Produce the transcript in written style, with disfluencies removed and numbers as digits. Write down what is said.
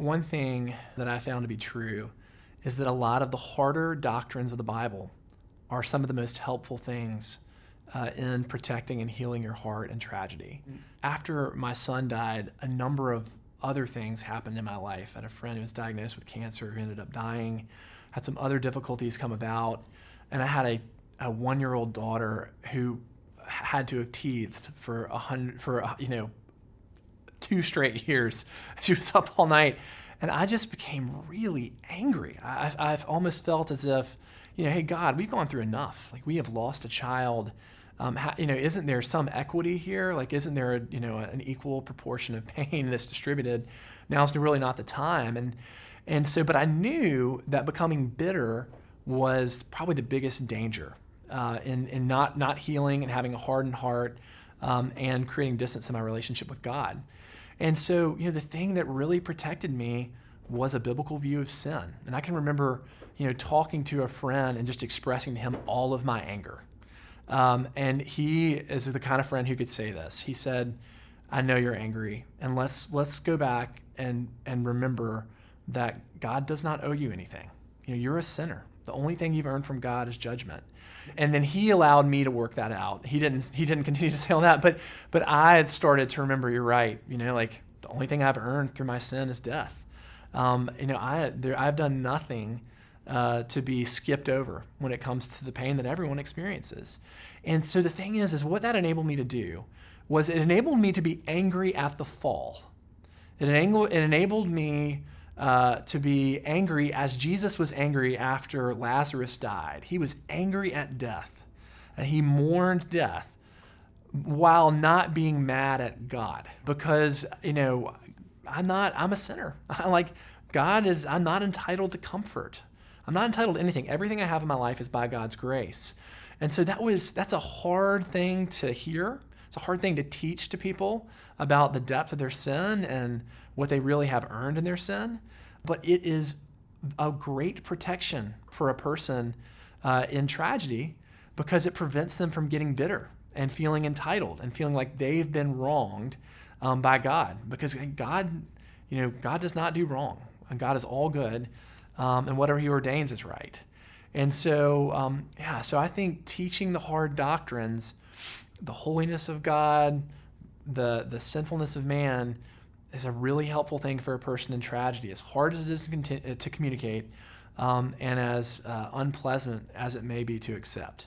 one thing that I found to be true is that a lot of the harder doctrines of the Bible are some of the most helpful things in protecting and healing your heart in tragedy. After my son died, a number of other things happened in my life. I had a friend who was diagnosed with cancer who ended up dying, had some other difficulties come about, and I had a one-year-old daughter who had to have teethed for 2 straight years. She was up all night, and I just became really angry. I've almost felt as if, hey, God, we've gone through enough. Like, we have lost a child. Isn't there some equity here? Like, isn't there an equal proportion of pain that's distributed? Now's really not the time. And so, but I knew that becoming bitter was probably the biggest danger in not healing and having a hardened heart and creating distance in my relationship with God. And so, the thing that really protected me was a biblical view of sin. And I can remember, talking to a friend and just expressing to him all of my anger. And he is the kind of friend who could say this. He said, I know you're angry, and let's go back and remember that God does not owe you anything. You're a sinner. The only thing you've earned from God is judgment. And then he allowed me to work that out. He didn't continue to say all that, but I started to remember, you're right. Like, the only thing I've earned through my sin is death. I've done nothing to be skipped over when it comes to the pain that everyone experiences. And so the thing is what that enabled me to do was it enabled me to be angry at the fall. It enabled me to be angry as Jesus was angry after Lazarus died. He was angry at death, and he mourned death while not being mad at God, because I'm a sinner. I'm not entitled to comfort. I'm not entitled to anything. Everything I have in my life is by God's grace. And so that's a hard thing to hear. It's a hard thing to teach to people about the depth of their sin and what they really have earned in their sin. But it is a great protection for a person in tragedy, because it prevents them from getting bitter and feeling entitled and feeling like they've been wronged by God. Because God does not do wrong. And God is all good, and whatever he ordains is right. And so, so I think teaching the hard doctrines, the holiness of God, the sinfulness of man, is a really helpful thing for a person in tragedy, as hard as it is to communicate, and as unpleasant as it may be to accept.